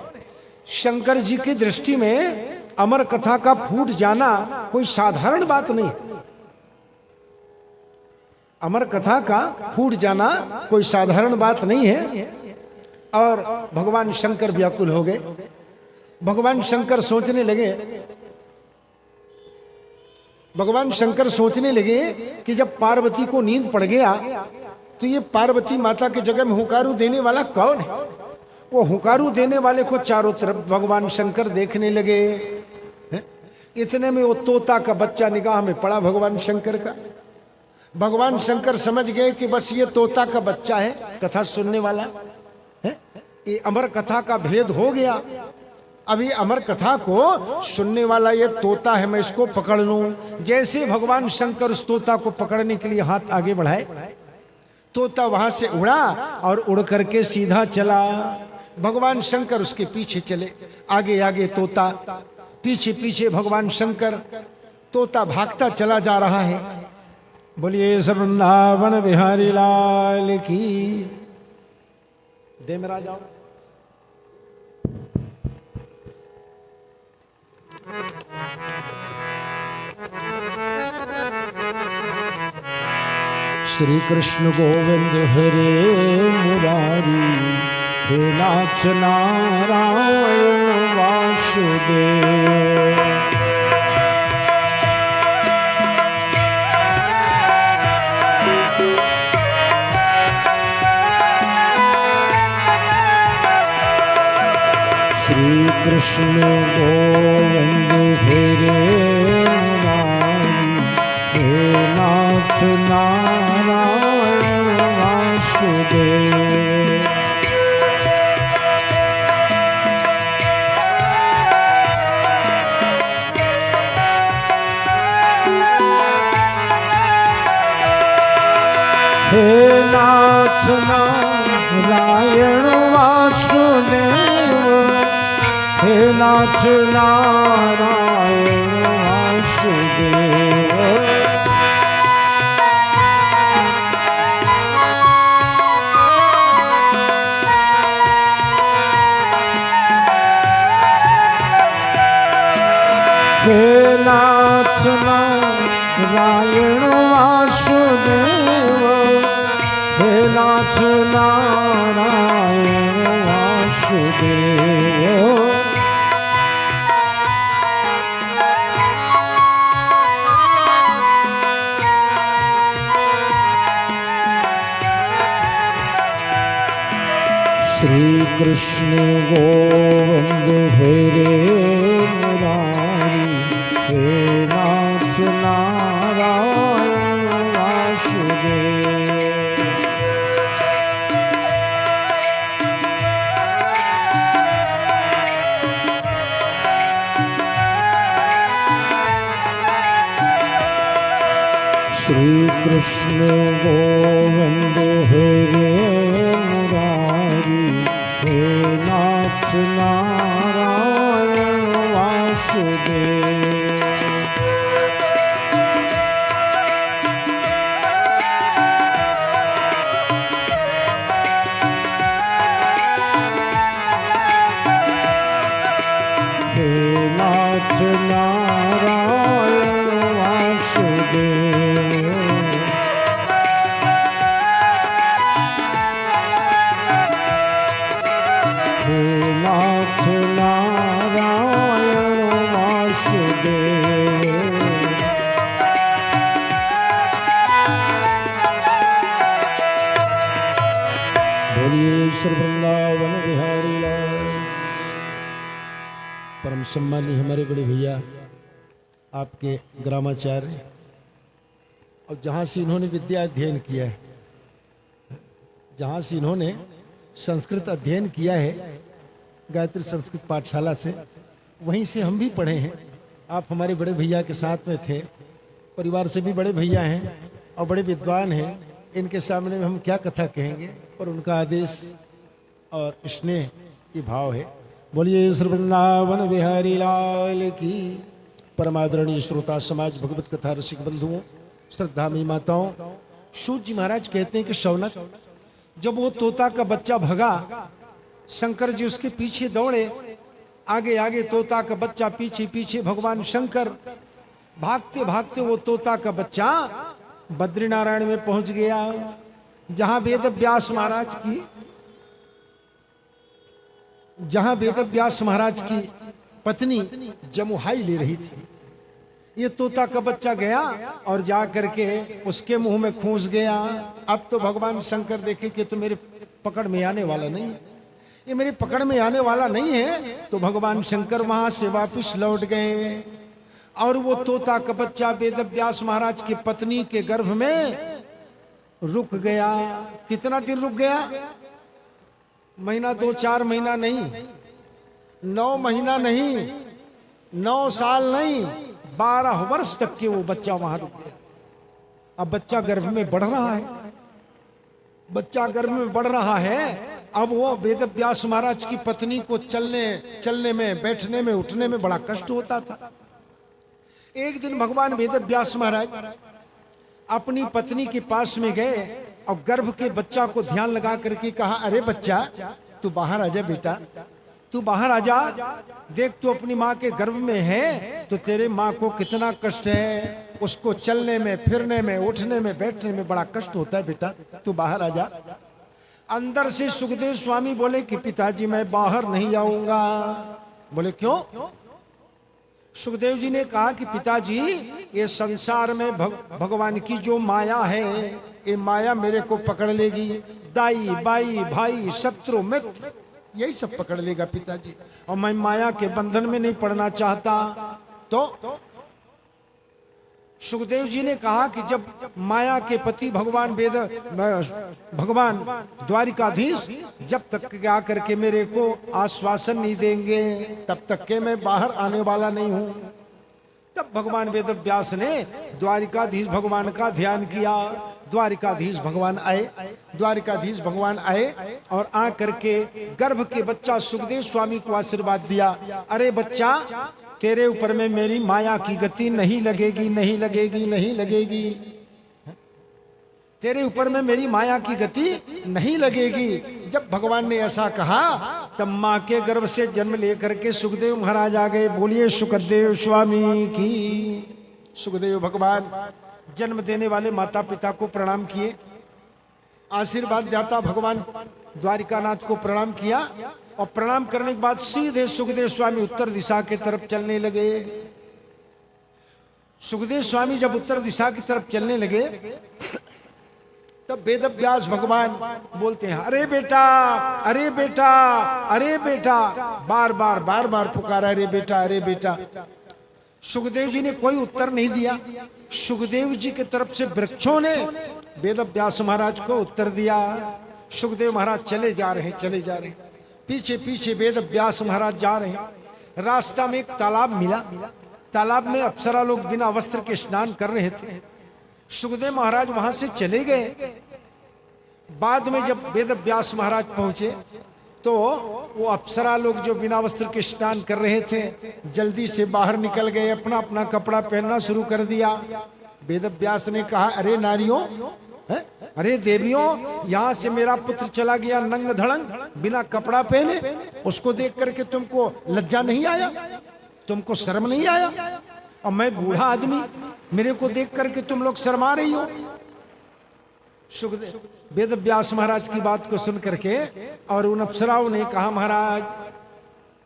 शंकर जी की दृष्टि में अमर कथा का फूट जाना कोई साधारण बात नहीं, अमर कथा का फूट जाना कोई साधारण बात नहीं है। और भगवान शंकर व्याकुल हो गए। भगवान शंकर सोचने लगे, भगवान शंकर सोचने लगे कि जब पार्वती को नींद पड़ गया तो ये पार्वती माता की जगह में हुंकारू देने वाला कौन है? वो हुंकारू देने वाले को चारों तरफ भगवान शंकर देखने लगे। इतने में वो तोता का बच्चा निगाह में पड़ा भगवान शंकर का। भगवान शंकर समझ गए कि बस ये तोता का बच्चा है कथा सुनने वाला है, ये अमर कथा का भेद हो गया। अभी अमर कथा को सुनने वाला ये तोता है, मैं इसको पकड़ लूं। जैसे भगवान शंकर उस तोता को पकड़ने के लिए हाथ आगे बढ़ाए, तोता वहां से उड़ा और उड़ करके सीधा चला। भगवान शंकर उसके पीछे चले, आगे आगे तोता, पीछे पीछे भगवान शंकर। तोता भागता चला जा रहा है। बोलिए सब वृंदावन बिहारी लाल की। दे मेरा जाओ। श्री कृष्ण गोविंद हरे मुरारी, हे नाथ नारायण वासुदेव। श्री कृष्ण गोविंद हरे मुरारी, हे नाथ नारायण वासुदेव। हे नाथ नारायण वासुदेव, हे नाथ नारायण वासुदेव। हे नाथ नारायण वासुदेव, हे नाथ नारायण वासुदेव। श्री कृष्ण गोविंद हरे मुरारी, हे नाथ नारायण श्री कृष्ण गोविंद हरे मुरारी, हे नाथ नारायण वासुदेव। हे नाथ नारायण वासुदेव। हे नाथ नारायण वासुदेव। बोलिए श्री वृंदावन बिहारी लाल। परम सम्मानी हमारे बड़े भैया आपके ग्रामाचार्य, और जहाँ से इन्होंने विद्या अध्ययन किया है, जहाँ से इन्होंने संस्कृत अध्ययन किया है गायत्री संस्कृत पाठशाला से, वहीं से हम भी पढ़े हैं। आप हमारे बड़े भैया के साथ में थे, परिवार से भी बड़े भैया हैं और बड़े विद्वान हैं। इनके सामने में हम क्या कथा कहेंगे, पर उनका आदेश और स्नेह की भाव है। बोलिए श्री वृंदावन बिहारी लाल की। परमादरणीय श्रोता समाज, भगवत कथा रसिक बंधुओं, श्रद्धामयी माताओं, सूत जी महाराज कहते हैं कि शौनक, जब वो तोता का बच्चा भगा, शंकर जी उसके पीछे दौड़े, आगे आगे तोता का बच्चा, पीछे पीछे भगवान शंकर। भागते भागते वो तोता का बच्चा बद्रीनारायण में पहुंच गया, जहां वेद व्यास महाराज की पत्नी जमुहाई ले रही थी। ये तोता का बच्चा गया और जा करके उसके मुंह में खूंस गया। अब तो भगवान शंकर देखे कि तो मेरे पकड़ में आने वाला नहीं है, ये मेरे पकड़ में आने वाला नहीं है। तो भगवान शंकर वहां से वापिस लौट गए और वो तोता का बच्चा वेद व्यास महाराज की पत्नी के गर्भ में रुक गया। कितना दिन रुक गया? महीना, 2-4 महीना नहीं, 9 महीना नहीं, 9 साल नहीं, 12 वर्ष तक के वो बच्चा वहां रुक गया। अब बच्चा गर्भ में बढ़ रहा है, बच्चा गर्भ में बढ़ रहा है। अब वो वेद व्यास महाराज की पत्नी को चलने में, बैठने में, उठने में बड़ा कष्ट होता था। एक दिन भगवान वेद व्यास महाराज अपनी पत्नी के पास में गए और गर्भ के बच्चा को ध्यान लगा करके कहा, अरे बच्चा तू बाहर आ जा बेटा, तू बाहर आ जा, देख तू अपनी माँ के गर्भ में है तो तेरे माँ को कितना कष्ट है, उसको चलने में, फिरने में, उठने में, बैठने में बड़ा कष्ट होता है बेटा, तू बाहर आ जा। अंदर से सुखदेव स्वामी बोले कि पिताजी मैं बाहर नहीं आऊंगा। बोले क्यों? सुखदेव जी ने कहा कि पिताजी ये संसार में भगवान की जो माया है, ये माया मेरे को पकड़ लेगी, दाई बाई भाई शत्रु मित्र यही सब पकड़ लेगा पिताजी, और मैं माया के बंधन में नहीं पड़ना चाहता। तो सुखदेव जी ने कहा कि जब माया के पति भगवान द्वारिकाधीश जब तक क्या करके मेरे को आश्वासन नहीं देंगे तब तक के मैं बाहर आने वाला नहीं हूं। तब भगवान वेद व्यास ने द्वारिकाधीश भगवान का ध्यान किया। द्वारिकाधीश भगवान आए और आ करके गर्भ के बच्चा सुखदेव स्वामी को आशीर्वाद दिया, अरे बच्चा तेरे ऊपर में मेरी माया की गति नहीं लगेगी, नहीं लगेगी, नहीं लगेगी, तेरे ऊपर में मेरी माया की गति नहीं लगेगी। जब भगवान ने ऐसा कहा तब माँ के गर्भ से जन्म लेकर के सुखदेव महाराज आ गए। बोलिए सुखदेव स्वामी की। सुखदेव भगवान जन्म देने वाले माता पिता को प्रणाम किए, आशीर्वाद दाता भगवान द्वारिकानाथ को प्रणाम किया, और प्रणाम करने के बाद सीधे सुखदेव स्वामी उत्तर दिशा की तरफ चलने लगे। सुखदेव स्वामी जब उत्तर दिशा की तरफ चलने लगे तब वेद व्यास भगवान बोलते हैं, अरे बेटा, अरे बेटा, अरे बेटा, बार बार पुकारा, अरे बेटा, अरे बेटा। सुखदेव जी ने कोई उत्तर नहीं दिया। सुखदेव जी की तरफ से वृक्षों ने वेद व्यास महाराज को उत्तर दिया। सुखदेव महाराज चले जा रहे हैं, पीछे पीछे वेद व्यास महाराज जा रहे हैं। रास्ता में एक तालाब मिला, तालाब में अप्सरा लोग बिना वस्त्र के स्नान कर रहे थे। सुखदेव महाराज वहां से चले गए। बाद में जब वेद व्यास महाराज पहुंचे तो वो अप्सरा लोग जो बिना वस्त्र के स्नान कर रहे थे जल्दी से बाहर निकल गए, अपना अपना कपड़ा पहनना शुरू कर दिया। वेद व्यास ने कहा, अरे नारियों, अरे देवियों, यहाँ से मेरा पुत्र चला गया नंग धड़ंग बिना कपड़ा पहने, उसको देख करके तुमको लज्जा नहीं आया, तुमको शर्म नहीं आया? और मैं बूढ़ा आदमी, मेरे को देख करके तुम लोग शर्मा रही हो। सुखदेव वेद व्यास महाराज की बात को सुन करके और उन अप्सराओं ने कहा, महाराज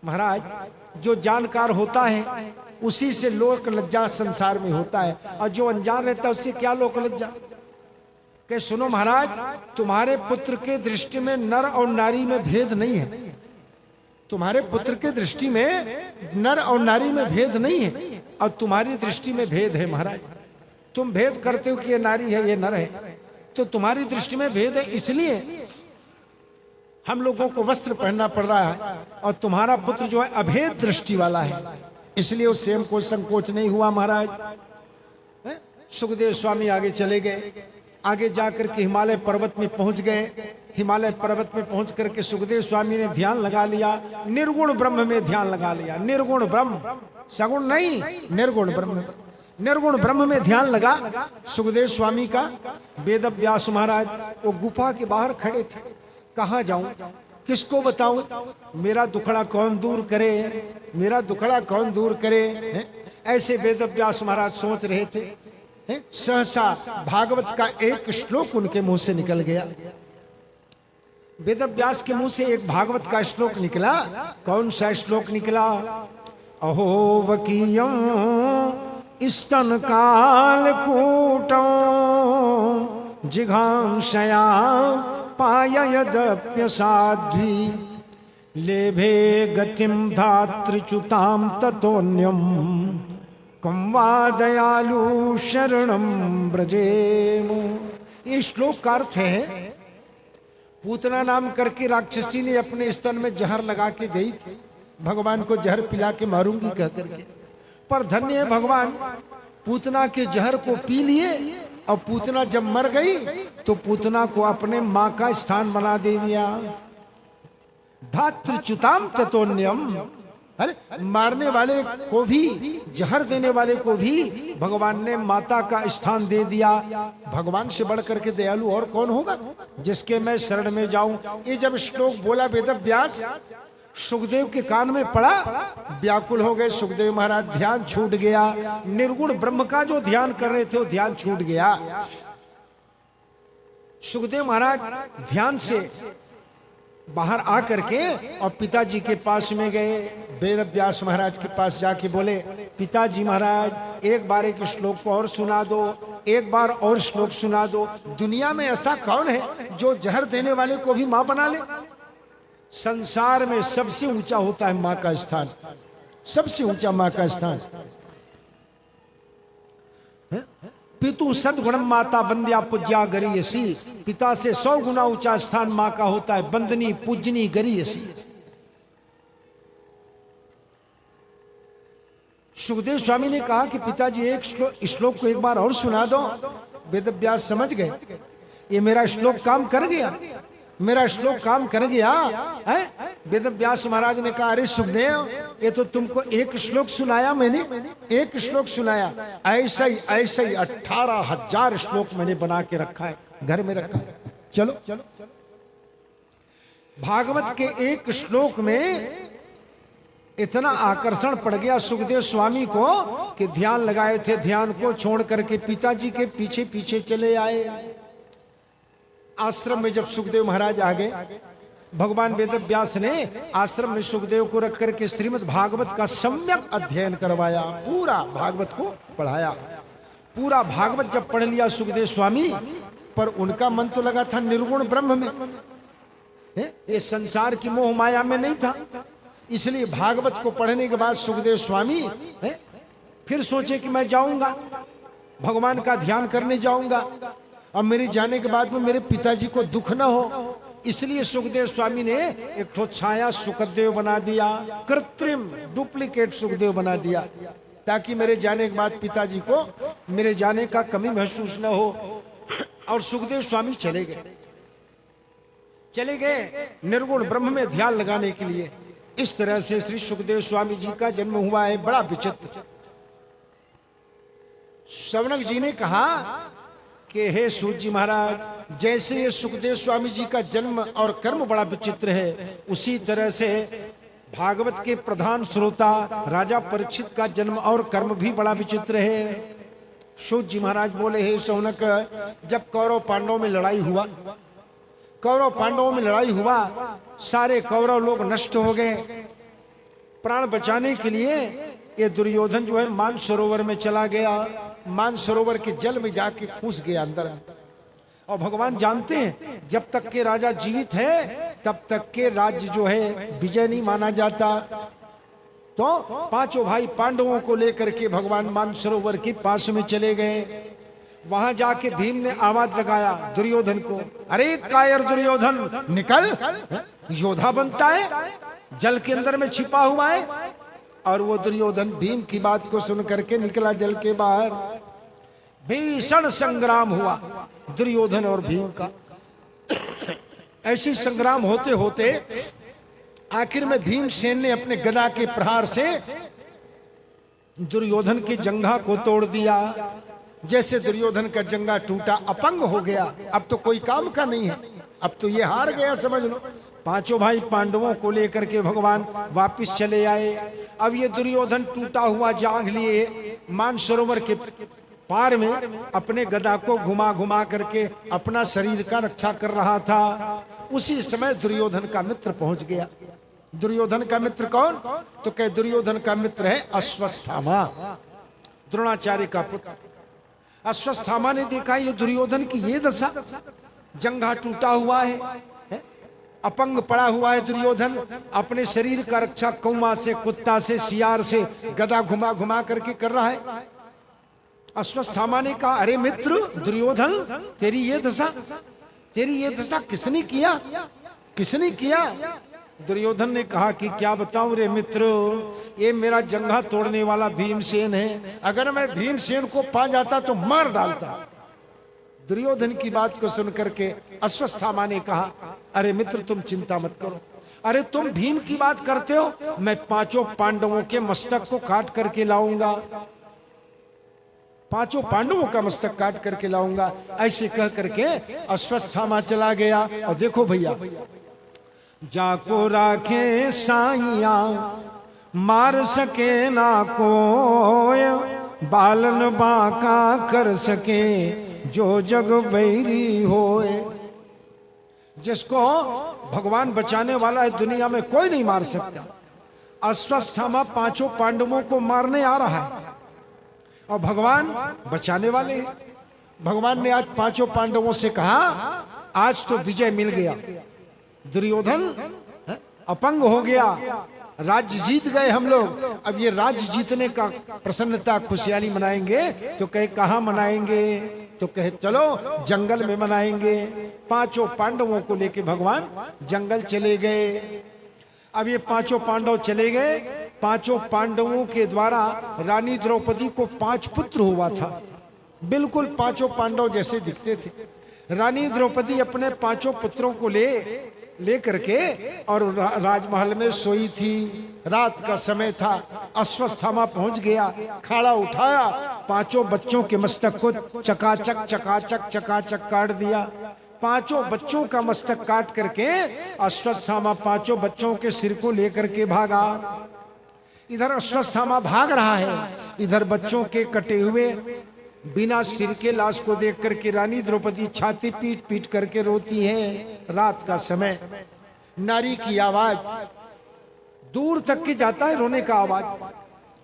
महाराज, जो जानकार होता है उसी से लोक लज्जा संसार में होता है, और जो अनजान रहता है उससे क्या लोक लज्जा? कहे, सुनो महाराज, तुम्हारे पुत्र के दृष्टि में नर और नारी में भेद नहीं है। तुम्हारे पुत्र के दृष्टि में नर और नारी में भेद नहीं है, और तुम्हारी दृष्टि में भेद है महाराज। तुम भेद करते हो कि ये नारी है ये नर है, तो तुम्हारी दृष्टि में भेद है, इसलिए हम लोगों को वस्त्र पहनना पड़ रहा है, और तुम्हारा पुत्र जो है अभेद दृष्टि वाला है, इसलिए उससे हमको संकोच नहीं हुआ महाराज। सुखदेव स्वामी आगे चले गए, आगे जाकर के हिमालय पर्वत में पहुंच गए। हिमालय पर्वत में पहुंच करके सुखदेव स्वामी ने ध्यान लगा लिया, निर्गुण ब्रह्म में ध्यान लगा लिया। निर्गुण ब्रह्म, सगुण नहीं, निर्गुण ब्रह्म, निर्गुण ब्रह्म में ध्यान लगा सुखदेव स्वामी का। वेद व्यास महाराज वो गुफा के बाहर खड़े थे, कहाँ जाऊं, किसको बताऊं, मेरा दुखड़ा कौन दूर करे, मेरा दुखड़ा कौन दूर करे। ऐसे वेद व्यास महाराज सोच रहे थे, सहसा भागवत का एक श्लोक उनके मुंह से निकल गया। वेद व्यास के मुंह से एक भागवत का श्लोक निकला। कौन सा श्लोक निकला? अहो वकीयं स्तन कालकूटं जिघांसया पाययदप्य साध्वी लेभे गतिं धातृच्युतां ततोऽन्यं कं वा दयालु शरणं व्रजेम। ये श्लोक का अर्थ है, पूतना नाम करके राक्षसी ने अपने स्तन में जहर लगा के गई थी, भगवान को जहर पिला के मारूंगी कह करके, पर धन्य है भगवान, पूतना के जहर को पी लिए, और पूतना जब मर गई तो पूतना को अपने मां का स्थान बना दे दिया। धातृच्युताम ततोन्यम, अरे मारने वाले को भी, जहर देने वाले को भी भगवान ने माता का स्थान दे दिया। भगवान से बढ़ करके दयालु और कौन होगा जिसके मैं शरण में जाऊं। ये जब श्लोक बोला वेद व्यास, सुखदेव के कान में पड़ा, व्याकुल हो गए सुखदेव महाराज, ध्यान छूट गया। निर्गुण ब्रह्म का जो ध्यान कर रहे थे वो ध्यान छूट गया। सुखदेव महाराज ध्यान से बाहर आकर के और पिताजी के पास में गए। वेद व्यास महाराज के पास जाके बोले, पिताजी महाराज एक बार एक श्लोक को और सुना दो, एक बार और श्लोक सुना दो। दुनिया में ऐसा कौन है जो जहर देने वाले को भी मां बना ले? संसार में सबसे ऊंचा होता है मां का स्थान, सबसे ऊंचा मां का स्थान। पितु सद्गुणम माता वंद्या पूज्या गरीयसी, पिता से 100 गुना ऊंचा स्थान मां का होता है, बंदनी पूजनी गरीयसी। सुखदेव स्वामी ने कहा कि पिताजी एक श्लोक को एक बार और सुना दो। वेद व्यास समझ गए ये मेरा श्लोक काम कर गया, मेरा श्लोक काम कर गया है। वेद व्यास महाराज ने कहा, अरे सुखदेव, ये तो तुमको एक श्लोक सुनाया मैंने, एक श्लोक सुनाया, ऐसा ही 18,000 श्लोक मैंने बना के रखा है, घर में रखा है। चलो चलो, भागवत के एक श्लोक में इतना आकर्षण पड़ गया सुखदेव स्वामी को कि ध्यान लगाए थे, ध्यान को छोड़ करके पिताजी के पीछे पीछे चले आए। आश्रम में जब सुखदेव महाराज आ गए, भगवान वेद व्यास ने आश्रम में सुखदेव को रख करके श्रीमद् भागवत का सम्यक अध्ययन करवाया, पूरा भागवत को पढ़ाया। पूरा भागवत जब पढ़ लिया सुखदेव स्वामी, पर उनका मन तो लगा था निर्गुण ब्रह्म में, ये संसार की मोह माया में नहीं था। इसलिए भागवत को पढ़ने के बाद सुखदेव स्वामी फिर सोचे कि मैं जाऊंगा, भगवान का ध्यान करने जाऊंगा, और मेरे जाने के बाद में मेरे पिताजी को दुख न हो। इसलिए सुखदेव स्वामी ने एक ठो छाया सुखदेव बना दिया, कृत्रिम डुप्लीकेट सुखदेव बना दिया। ताकि मेरे जाने के बाद पिताजी को मेरे जाने का कमी महसूस न हो। और सुखदेव स्वामी चले गए निर्गुण ब्रह्म में ध्यान लगाने के लिए। इस तरह से श्री सुखदेव स्वामी जी का जन्म हुआ है। बड़ा विचित्र। शौनक जी ने कहा कि हे सूत जी महाराज, जैसे ये सुखदेव स्वामी जी का जन्म और कर्म बड़ा विचित्र है, उसी तरह से भागवत के प्रधान श्रोता राजा परीक्षित का जन्म और कर्म भी बड़ा विचित्र है। सूत जी महाराज बोले, हे शौनक, जब कौरव पांडवों में लड़ाई हुआ, सारे कौरव लोग नष्ट हो गए। प्राण बचाने के लिए ये दुर्योधन जो है मानसरोवर में चला गया। मानसरोवर के जल में जाके घुस गया अंदर। और भगवान जानते हैं जब तक के राजा जीवित है तब तक के राज्य जो है विजय नहीं माना जाता। तो पांचों भाई पांडवों को लेकर के भगवान मानसरोवर के पास में चले गए। वहां जाके भीम ने आवाज लगाया दुर्योधन को, अरे कायर दुर्योधन, निकल, योद्धा बनता है, जल के अंदर में छिपा हुआ है। और वो दुर्योधन भीम की बात को सुन करके निकला जल के बाहर। भीषण संग्राम हुआ दुर्योधन और भीम का। ऐसी संग्राम होते होते आखिर में भीमसेन ने अपने गदा के प्रहार से दुर्योधन की जंघा को तोड़ दिया। जैसे दुर्योधन का जंघा टूटा, अपंग हो गया, अब तो कोई काम का नहीं है, अब तो ये हार गया समझ लो। पांचों भाई पांडवों को लेकर के भगवान वापिस चले आए। अब ये दुर्योधन टूटा हुआ जांघ लिए मानसरोवर के पार में अपने गदा को घुमा घुमा करके अपना शरीर का रक्षा कर रहा था। उसी समय दुर्योधन का मित्र पहुंच गया। दुर्योधन का मित्र कौन? तो कहे दुर्योधन का मित्र है अश्वत्थामा, द्रोणाचार्य का पुत्र। अश्वत्थामा ने देखा ये दुर्योधन की ये दशा, जंघा टूटा हुआ है, अपंग पड़ा हुआ है दुर्योधन, अपने शरीर का रक्षा कौवा से, कुत्ता से, सियार से गदा घुमा घुमा करके कर रहा है। अश्वत्थामा ने कहा, अरे मित्र दुर्योधन, तेरी ये दशा किसने किया, किसने किया? दुर्योधन ने कहा कि क्या बताऊं रे मित्र, ये मेरा जंघा तोड़ने वाला भीमसेन है। अगर मैं भीमसेन को पा जाता तो मार डालता। दुर्योधन की बात को सुनकर के अश्वत्थामा ने कहा, अरे मित्र तुम चिंता मत करो, अरे तुम भीम की बात करते हो, मैं पांचों पांडवों के मस्तक को काट करके लाऊंगा, पांचों पांडवों का मस्तक काट करके लाऊंगा। ऐसे कह करके अश्वत्थामा चला गया। और देखो भैया, जाको राखे साइया मार सके ना कोय, बालन बाका कर सके जो जग वैरी होए। जिसको भगवान बचाने वाला है दुनिया में कोई नहीं मार सकता। अश्वत्थामा पांचों पांडवों को मारने आ रहा है और भगवान बचाने वाले हैं। भगवान ने आज पांचों पांडवों से कहा, आज तो विजय मिल गया, दुर्योधन अपंग हो गया, राज्य जीत गए हम लोग। अब ये राज्य जीतने का प्रसन्नता खुशहाली मनाएंगे। तो कहे कहाँ मनाएंगे? तो कहे चलो जंगल में मनाएंगे। पांचों पांडवों को लेके भगवान जंगल चले गए। अब ये पांचों पांडव चले गए। पांचों पांडवों के द्वारा रानी द्रौपदी को 5 पुत्र हुआ था, बिल्कुल पांचों पांडव जैसे दिखते थे। रानी द्रौपदी अपने 5 पुत्रों को ले करके और राजमहल में सोई थी। रात का समय था। अश्वत्थामा पहुंच गया, खाड़ा उठाया, 5 बच्चों के मस्तक को चकाचक चकाचक चकाचक काट दिया। 5 बच्चों का मस्तक काट करके अश्वत्थामा 5 बच्चों के सिर को लेकर के भागा। इधर अश्वत्थामा भाग रहा है, इधर बच्चों के कटे हुए बिना सिर के लाश को देख करके रानी द्रौपदी छाती पीट पीट करके रोती है। रात का समय, नारी की आवाज दूर तक की जाता है, रोने का आवाज।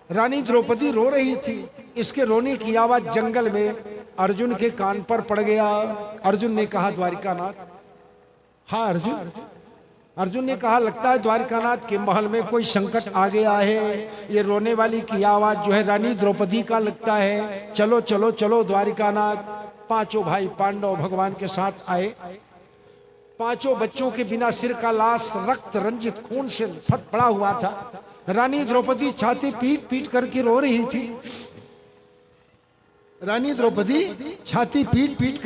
रानी द्रौपदी रो रही थी, इसके रोने की आवाज जंगल में अर्जुन के कान पर पड़ गया। अर्जुन ने कहा, द्वारिकानाथ। हाँ अर्जुन ने कहा, लगता है द्वारिकानाथ के महल में कोई संकट आ गया है। ये रोने वाली की आवाज जो है रानी द्रौपदी का लगता है। चलो चलो चलो द्वारिकानाथ। 5 भाई पांडव भगवान के साथ आए। 5 बच्चों के बिना सिर का लाश रक्त रंजित खून से फट पड़ा हुआ था। रानी द्रौपदी छाती पीट पीट करके रो रही थी। रानी द्रौपदी छाती पीट पीट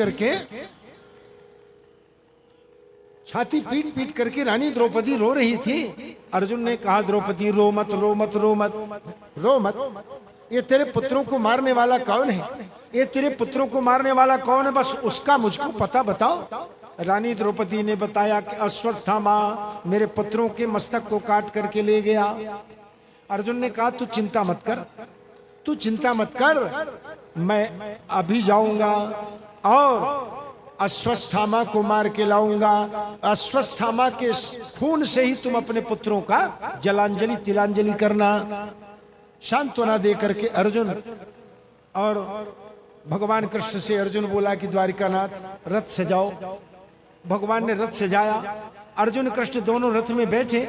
करके रानी द्रौपदी रो रही थी। अर्जुन ने कहा, द्रौपदी रो मत, रो मत, रो मत, रो मत। ये तेरे पुत्रों को मारने वाला कौन है? ये तेरे पुत्रों को मारने वाला कौन है? बस उसका मुझको पता बताओ। रानी द्रौपदी ने बताया कि अश्वत्थामा मेरे पुत्रों के मस्तक को काट करके ले गया। अर्जुन ने कहा, तू चिंता मत कर, तू चिंता मत कर, मैं अभी जाऊंगा और अश्वत्थामा को मार के लाऊंगा। अश्वत्थामा के खून से ही तुम अपने पुत्रों का जलांजलि तिलांजलि करना। सांत्वना दे करके अर्जुन और भगवान कृष्ण से अर्जुन बोला कि द्वारिकानाथ रथ सजाओ। भगवान ने रथ सजाया। अर्जुन कृष्ण दोनों रथ में बैठे।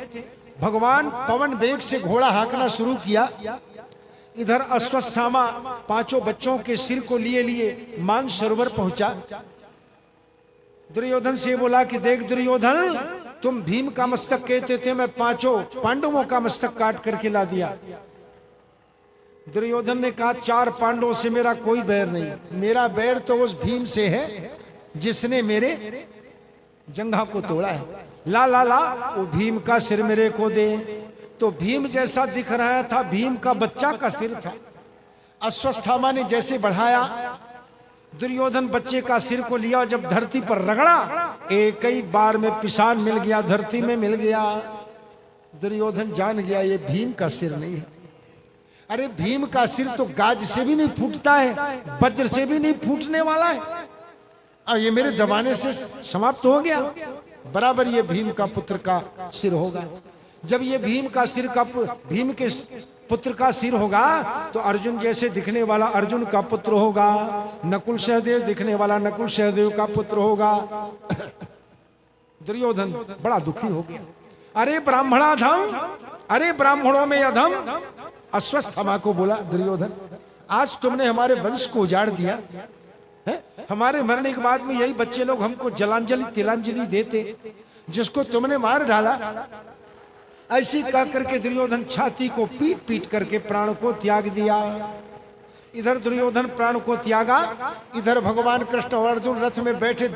भगवान पवन वेग से घोड़ा हाँकना शुरू किया। इधर अश्वत्थामा पांचों बच्चों के सिर को लिए लिए मानसरोवर पहुंचा। दुर्योधन से बोला कि देख दुर्योधन, तुम भीम का मस्तक कहते थे, मैं पांचों पांडवों का मस्तक काट करके ला दिया। दुर्योधन ने कहा, 4 पांडवों से मेरा कोई बैर नहीं, मेरा बैर तो उस भीम से है जिसने मेरे जंघा को तोड़ा है। ला ला ला वो भीम का सिर मेरे को दे। तो भीम जैसा दिख रहा था, भीम का बच्चा का सिर था। अश्वत्थामा ने जैसे बढ़ाया, दुर्योधन बच्चे का सिर को लिया, जब धरती पर रगड़ा, एक ही बार में पिसान मिल गया, धरती में मिल गया। दुर्योधन जान गया ये भीम का सिर नहीं है। अरे भीम का सिर तो गाज से भी नहीं फूटता है, वज्र से भी नहीं फूटने वाला है, और ये मेरे दबाने से समाप्त हो गया। बराबर ये भीम का पुत्र का सिर होगा। जब ये भीम के पुत्र का सिर होगा तो अर्जुन जैसे दिखने वाला अर्जुन का पुत्र होगा, नकुल सहदेव दिखने वाला नकुल सहदेव का पुत्र होगा। दुर्योधन बड़ा दुखी हो गया। अरे ब्राह्मणाधम, अरे ब्राह्मणों में अधम। अश्वत्थामा को बोला, दुर्योधन आज तुमने हमारे वंश को उजाड़ दिया है? हमारे मरने के बाद में यही बच्चे लोग हमको जलांजलि तिलांजलि देते, जिसको तुमने मार डाला। ऐसी कह करके दुर्योधन छाती को पीट पीट करके प्राण को त्याग दिया। इधर दुर्योधन प्राण को त्यागा, इधर भगवान कृष्ण और अर्जुन रथ में बैठे,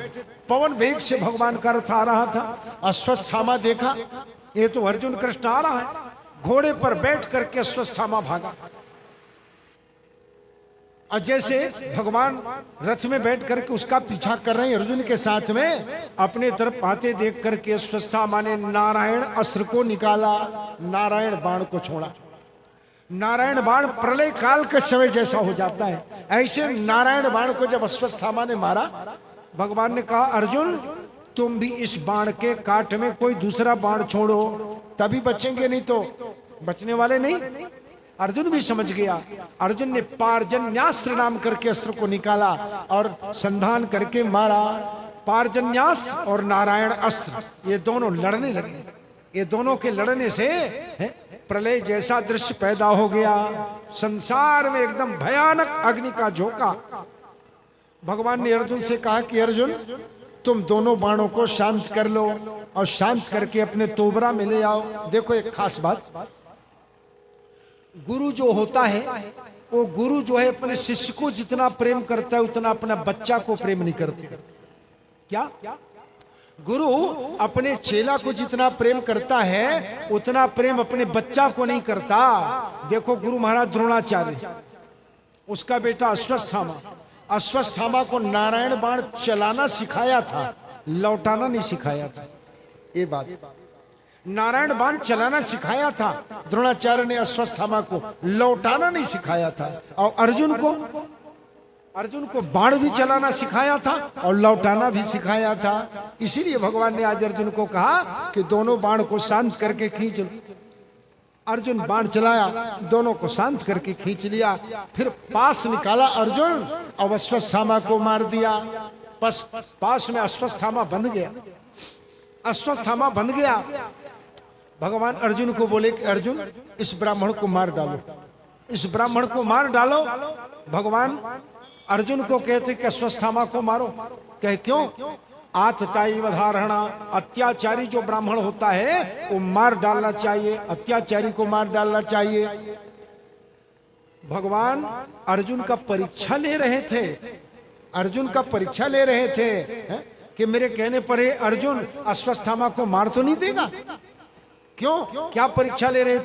पवन वेग से भगवान का रथ आ रहा था। अश्वत्थामा देखा, ये तो अर्जुन कृष्ण आ रहा है। घोड़े पर बैठ करके अश्वत्थामा भागा, और जैसे भगवान रथ में बैठ करके उसका पीछा कर रहे हैं अर्जुन के साथ में, अपने तरफ आते देख करके अश्वत्थामा ने नारायण अस्त्र को निकाला, नारायण बाण को छोड़ा। नारायण बाण प्रलय काल के समय जैसा हो जाता है, ऐसे नारायण बाण को जब अश्वत्थामा ने मारा, भगवान ने कहा, अर्जुन तुम भी इस बाण के काट में कोई दूसरा बाण छोड़ो, तभी बचेंगे, नहीं तो बचने वाले नहीं। अर्जुन भी समझ गया। अर्जुन ने पारजन्यास्त्र नाम करके अस्त्र को निकाला और संधान करके मारा। पारजन्यास्त्र और नारायण अस्त्र ये दोनों लड़ने लगे। ये दोनों के लड़ने से प्रलय जैसा दृश्य पैदा हो गया। संसार में एकदम भयानक अग्नि का झोंका। भगवान ने अर्जुन से कहा कि अर्जुन तुम दोनों बाणों को शांत कर लो और शांत करके अपने तोबरा में ले आओ। देखो एक खास बात, गुरु जो होता है वो गुरु जो है अपने शिष्य को जितना प्रेम करता है उतना अपना बच्चा को प्रेम नहीं करते। क्या गुरु अपने चेला को जितना प्रेम करता है उतना प्रेम अपने बच्चा को नहीं करता। देखो गुरु महाराज द्रोणाचार्य, उसका बेटा अश्वत्थामा, अश्वत्थामा को नारायण बाण चलाना सिखाया था, लौटाना नहीं सिखाया था। ये बात, नारायण बाण चलाना सिखाया था द्रोणाचार्य ने, अश्वत्थामा को लौटाना नहीं सिखाया था। और अर्जुन को बाण भी चलाना सिखाया था और लौटाना भी सिखाया था। इसीलिए भगवान ने आज अर्जुन को कहा कि दोनों बाण को शांत करके खींच लो। अर्जुन बाण चलाया, दोनों को शांत करके खींच लिया, फिर पास निकाला अर्जुन और अश्वत्थामा को मार दिया। पास में अश्वत्थामा बंध गया। अश्वत्थामा बंध गया। भगवान अर्जुन को बोले कि अर्जुन इस ब्राह्मण को मार डालो, इस ब्राह्मण को मार डालो। भगवान अर्जुन को कहते कि अश्वत्थामा को मारो। कहे क्यों? आतताई वधारणा, अत्याचारी जो ब्राह्मण होता है वो मार डालना चाहिए, अत्याचारी को मार डालना चाहिए। भगवान अर्जुन का परीक्षा ले रहे थे, अर्जुन का परीक्षा ले रहे थे कि मेरे कहने पर अर्जुन अश्वत्थामा को मार तो नहीं देगा? क्यों? क्या परीक्षा ले रहे थे?